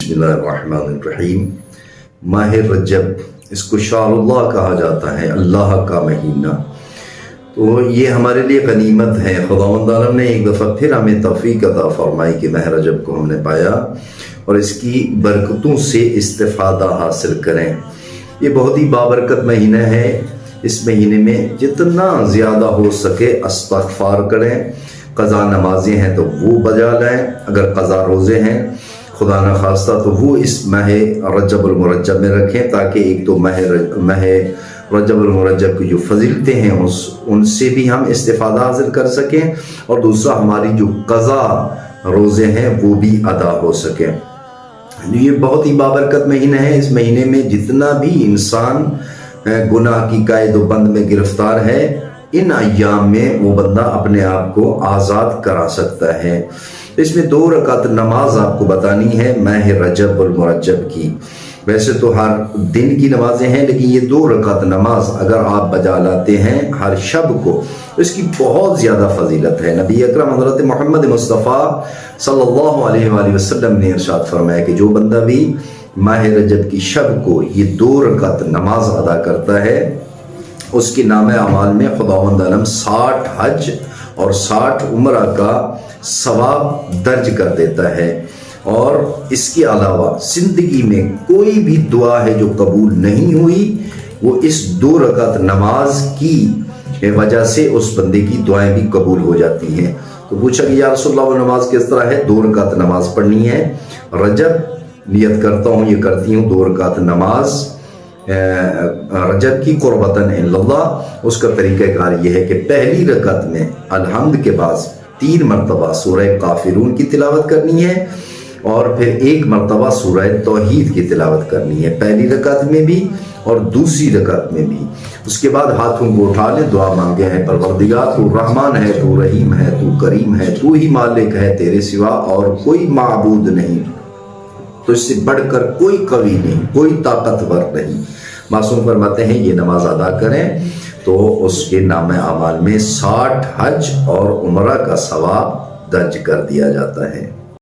बिस्मिल्लाहिर्रहमानिर्रहीम। माह रजब, इसको शाहरुल्लाह कहा जाता है, अल्लाह का महीना। तो ये हमारे लिए गनीमत है। खुदावंद आलम ने एक दफ़ा फिर हमें तौफीक अता फरमाई कि माह रजब को हमने पाया और इसकी बरकतों से इस्तिफादा हासिल करें। ये बहुत ही बाबरकत महीना है। इस महीने में जितना ज़्यादा हो सके इस्तिग़फ़ार करें। क़ज़ा नमाज़ें हैं तो वो बजा लाएँ, अगर क़ज़ा रोज़े हैं खुदा न खास्ता तो वो इस माह रजबुल मुरज्जब में रखें, ताकि एक तो माह रजबुल मुरज्जब की जो फजीलतें हैं उनसे भी हम इस्तिफादा हासिल कर सकें, और दूसरा हमारी जो क़ज़ा रोज़े हैं वो भी अदा हो सकें। ये बहुत ही बाबरकत महीना है। इस महीने में जितना भी इंसान गुनाह की कायद व बंद में गिरफ्तार है, इन अय्याम में वो बंदा अपने आप को आज़ाद करा सकता है। इसमें 2 रकात नमाज आपको बतानी है माह रजब और मुरज्जब की। वैसे तो हर दिन की नमाजें हैं, लेकिन ये 2 रकात नमाज अगर आप बजा लाते हैं हर शब को, तो इसकी बहुत ज़्यादा फजीलत है। नबी अकरम हज़रत मोहम्मद मुस्तफ़ा सल्लल्लाहु अलैहि वसल्लम ने इरशाद फरमाया कि जो बंदा भी माह रजब की शब को ये 2 रकात नमाज अदा करता है, उसके नाम अमाल में खुदावंद आलम 60 हज और 60 उम्रा का सवाब दर्ज कर देता है। और इसके अलावा ज़िंदगी में कोई भी दुआ है जो कबूल नहीं हुई, वो इस 2 रकात नमाज की वजह से उस बंदे की दुआएं भी कबूल हो जाती हैं। तो पूछा कि या रसूलल्लाह वो नमाज किस तरह है? 2 रकात नमाज पढ़नी है। रजब नियत करता हूँ, ये करती हूँ 2 रकात नमाज रजब की कुर्बतन इल्लल्लाह। उसका तरीक़ाकार ये है कि पहली रकात में अलहम्द के बाद 3 मरतबा सूरह काफिरून की तिलावत करनी है, और फिर 1 मरतबा सूरह तौहीद की तिलावत करनी है, पहली रकात में भी और दूसरी रकात में भी। उसके बाद हाथों को उठा ले, दुआ मांगे हैं, परवरदिगार तू रहमान है, तू रहीम है, तू करीम है, तू ही मालिक है, तेरे सिवा और कोई माबूद नहीं, तो इससे बढ़कर कोई कवि नहीं, कोई ताकतवर नहीं। मासूम फरमाते हैं ये नमाज अदा करें तो उसके नाम अमाल में 60 हज और उम्रा का सवाब दर्ज कर दिया जाता है।